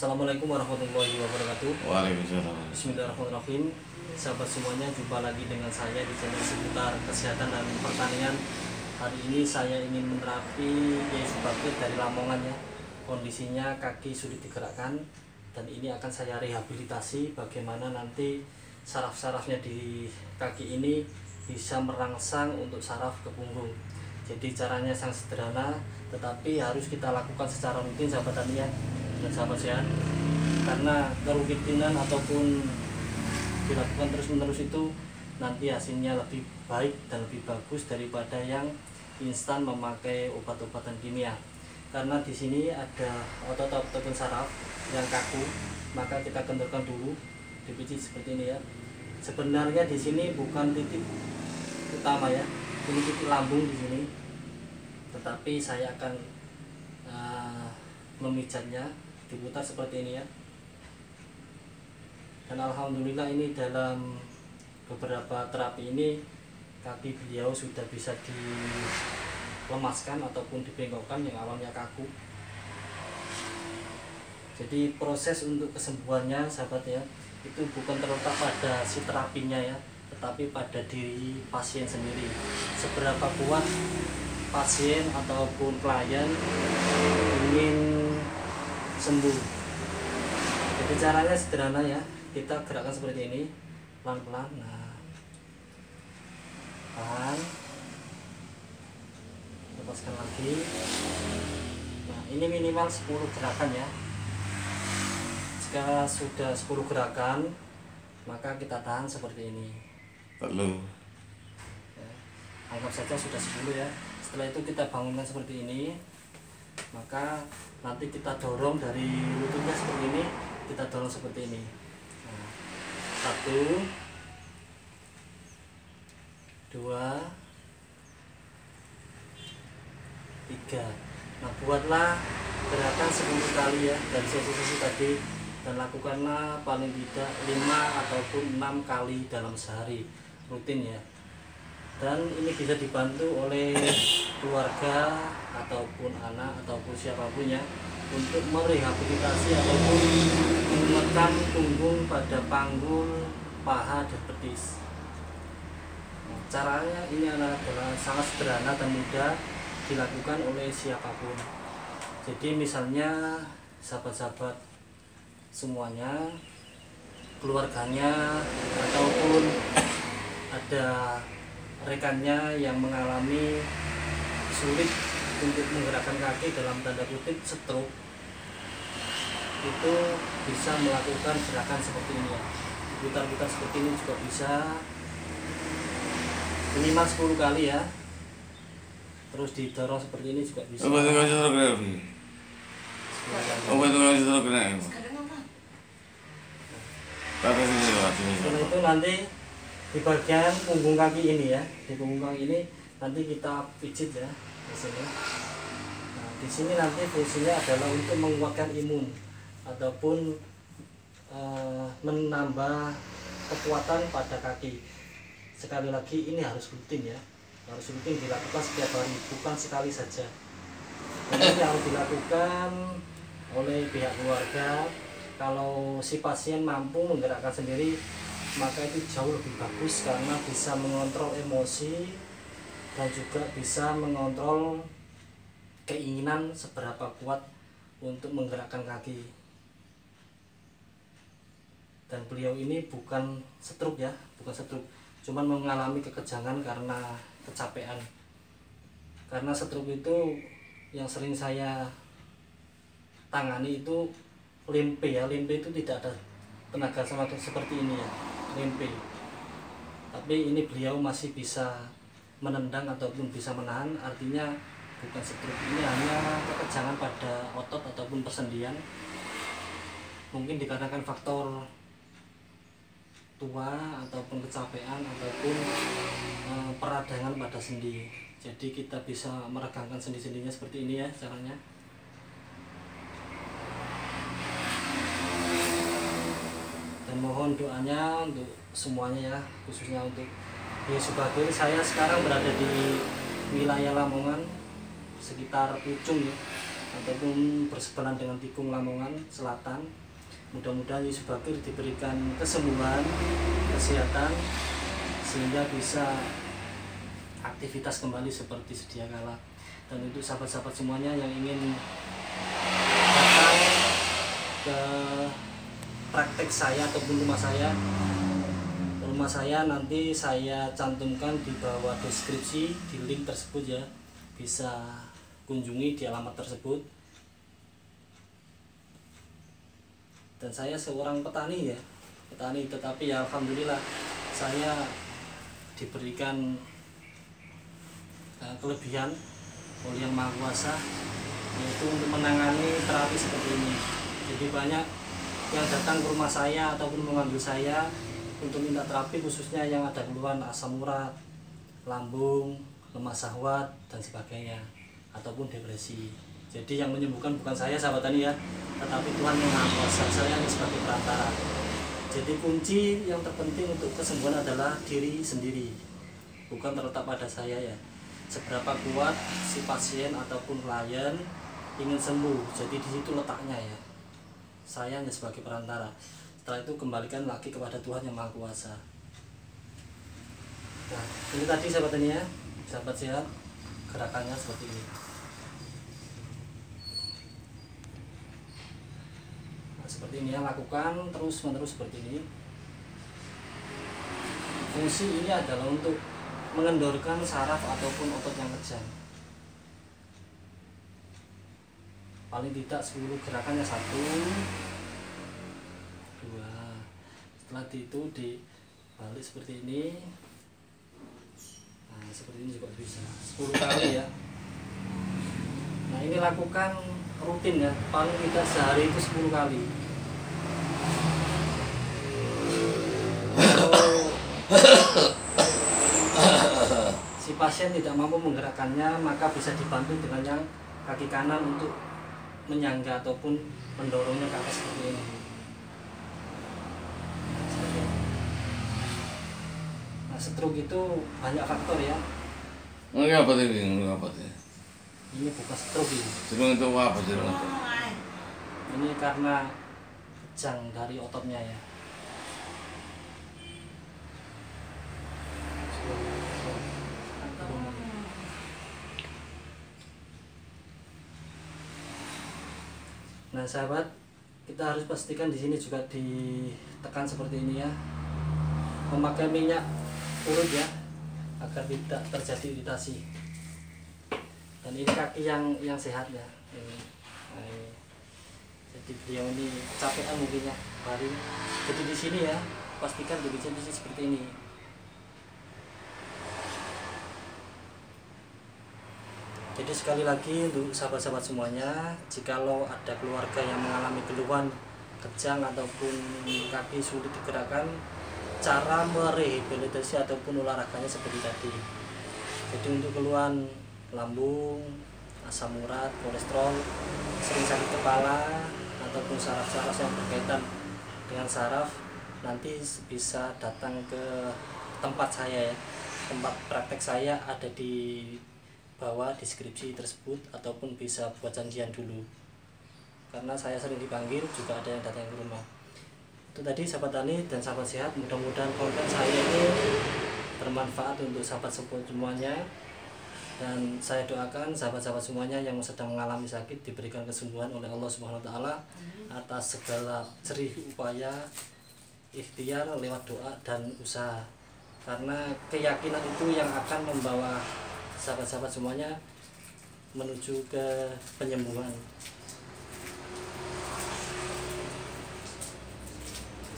Assalamualaikum warahmatullahi wabarakatuh. Waalaikumsalam. Bismillahirrahmanirrahim. Sahabat semuanya, jumpa lagi dengan saya di channel seputar kesehatan dan pertanian. Hari ini saya ingin menerapi yaitu bakit dari Lamongan ya. Kondisinya kaki sulit digerakkan dan ini akan saya rehabilitasi bagaimana nanti saraf-sarafnya di kaki ini bisa merangsang untuk saraf ke punggung. Jadi caranya sangat sederhana, tetapi harus kita lakukan secara rutin sahabat tani ya, dan sahabat sehat. Karena kerutinan ataupun dilakukan terus-menerus itu nanti hasilnya lebih baik dan lebih bagus daripada yang instan memakai obat-obatan kimia. Karena di sini ada otot ataupun saraf yang kaku, maka kita kendorkan dulu, dipijit seperti ini ya. Sebenarnya di sini bukan titik utama ya, ini titik lambung di sini. Tetapi saya akan memijatnya, diputar seperti ini ya. Dan alhamdulillah ini dalam beberapa terapi ini kaki beliau sudah bisa dilemaskan ataupun dibengkokkan yang awalnya kaku. Jadi proses untuk kesembuhannya sahabat ya, itu bukan terletak pada si terapinya ya, tetapi pada diri pasien sendiri. Seberapa kuat pasien ataupun klien ingin sembuh. Jadi caranya sederhana ya, kita gerakan seperti ini pelan-pelan. Nah, tahan, lepaskan lagi. Nah, ini minimal 10 gerakan ya. Jika sudah 10 gerakan, maka kita tahan seperti ini. Lalu Ya, anggap saja sudah 10 ya. Setelah itu kita bangunkan seperti ini, maka nanti kita dorong dari lututnya seperti ini, kita dorong seperti ini. Nah, 1, 2, 3. Nah, buatlah gerakan 10 kali ya dari sesi-sesi tadi, dan lakukanlah paling tidak 5 ataupun 6 kali dalam sehari rutin ya. Dan ini bisa dibantu oleh keluarga ataupun anak ataupun siapapun ya, untuk merehabilitasi ataupun menekan punggung pada panggul, paha, dan betis. Nah, caranya ini adalah sangat sederhana dan mudah dilakukan oleh siapapun. Jadi misalnya sahabat-sahabat semuanya, keluarganya ataupun ada rekannya yang mengalami sulit untuk menggerakkan kaki, dalam tanda kutip stroke, itu bisa melakukan gerakan seperti ini ya. Putar-putar seperti ini juga bisa, minimal 10 kali ya. Terus didorong seperti ini juga bisa. obat itu kasih hidrografi. Obat itu kasih hidrografi. Kata sini Setelah itu nanti di bagian punggung kaki ini ya, di punggung kaki ini nanti kita pijit ya di sini. Nah, di sini nanti fungsinya adalah untuk menguatkan imun ataupun menambah kekuatan pada kaki. Sekali lagi ini harus rutin ya, harus rutin dilakukan setiap hari, bukan sekali saja. Dan ini harus dilakukan oleh pihak keluarga. Kalau si pasien mampu menggerakkan sendiri, maka itu jauh lebih bagus karena bisa mengontrol emosi dan juga bisa mengontrol keinginan seberapa kuat untuk menggerakkan kaki. Dan beliau ini bukan stroke ya, bukan stroke, cuman mengalami kekejangan karena kecapean. Karena stroke itu yang sering saya tangani itu limpe ya, limpe itu tidak ada tenaga sama seperti ini ya, limpe. Tapi ini beliau masih bisa menendang ataupun bisa menahan, artinya bukan stroke, ini hanya kekejangan pada otot ataupun persendian. Mungkin dikarenakan faktor tua ataupun kecapean ataupun peradangan pada sendi. Jadi kita bisa meregangkan sendi-sendinya seperti ini ya caranya. Dan mohon doanya untuk semuanya ya, khususnya untuk Yesus Bagir. Saya sekarang berada di wilayah Lamongan, sekitar Pucung ya. ataupun berseberangan dengan tikung Lamongan Selatan. Mudah-mudahan Yesus Bakir diberikan kesembuhan, kesehatan, sehingga bisa aktivitas kembali seperti sedia kala. Dan untuk sahabat-sahabat semuanya yang ingin datang ke praktek saya ataupun rumah saya nanti saya cantumkan di bawah deskripsi, di link tersebut ya, bisa kunjungi di alamat tersebut. Dan saya seorang petani, tetapi ya alhamdulillah saya diberikan kelebihan oleh Yang Maha Kuasa, yaitu untuk menangani terapi seperti ini. Jadi banyak yang datang ke rumah saya ataupun mengambil saya untuk minta terapi, khususnya yang ada keluhan asam urat, lambung, lemah syahwat dan sebagainya, ataupun depresi. Jadi yang menyembuhkan bukan saya sahabat tani ya, tetapi Tuhan Yang Maha Kuasa. Saya hanya sebagai perantara. Jadi kunci yang terpenting untuk kesembuhan adalah diri sendiri, bukan terletak pada saya ya. Seberapa kuat si pasien ataupun klien ingin sembuh, jadi di situ letaknya ya. Saya hanya sebagai perantara. Setelah itu kembalikan lagi kepada Tuhan Yang Maha Kuasa. Nah, ini tadi sahabat tani ya, sahabat sehat, gerakannya seperti ini. Nah, seperti ini ya, lakukan terus-menerus seperti ini. Fungsi ini adalah untuk mengendorkan saraf ataupun otot yang kejang. Paling tidak 10 gerakannya, 1, 2. Setelah itu dibalik seperti ini. Nah, seperti ini juga bisa 10 kali ya. Nah, ini lakukan rutin ya, paling tidak sehari itu 10 kali. Kalau si pasien tidak mampu menggerakkannya, maka bisa dibantu dengan yang kaki kanan untuk menyangga ataupun mendorongnya ke atas seperti ini. Nah, stroke itu banyak faktor ya. Ini apa ini? Ini bukan stroke ini. Jerung itu apa jerung itu? Ini karena kejang dari ototnya ya. Nah sahabat, kita harus pastikan di sini juga ditekan seperti ini ya, memakai minyak urut ya, agar tidak terjadi iritasi. Dan ini kaki yang sehat ya. Ini. Nah, ini. Jadi beliau ini capean mungkin ya, baru. Jadi di sini ya, pastikan di sini seperti ini. Jadi sekali lagi untuk sahabat-sahabat semuanya, jikalau ada keluarga yang mengalami keluhan kejang ataupun kaki sulit digerakkan, cara merehabilitasi ataupun olahraganya seperti tadi. Jadi untuk keluhan lambung, asam urat, kolesterol, sering sakit kepala ataupun saraf-saraf yang berkaitan dengan saraf, nanti bisa datang ke tempat saya ya. Tempat praktek saya ada di bawah deskripsi tersebut, ataupun bisa buat janjian dulu, karena saya sering dipanggil, juga ada yang datang ke rumah. Itu tadi sahabat tani dan sahabat sehat, mudah-mudahan konten saya ini bermanfaat untuk sahabat semuanya, dan saya doakan sahabat-sahabat semuanya yang sedang mengalami sakit diberikan kesembuhan oleh Allah Subhanahu wa taala atas segala jerih upaya ikhtiar lewat doa dan usaha, karena keyakinan itu yang akan membawa sahabat-sahabat semuanya menuju ke penyembuhan.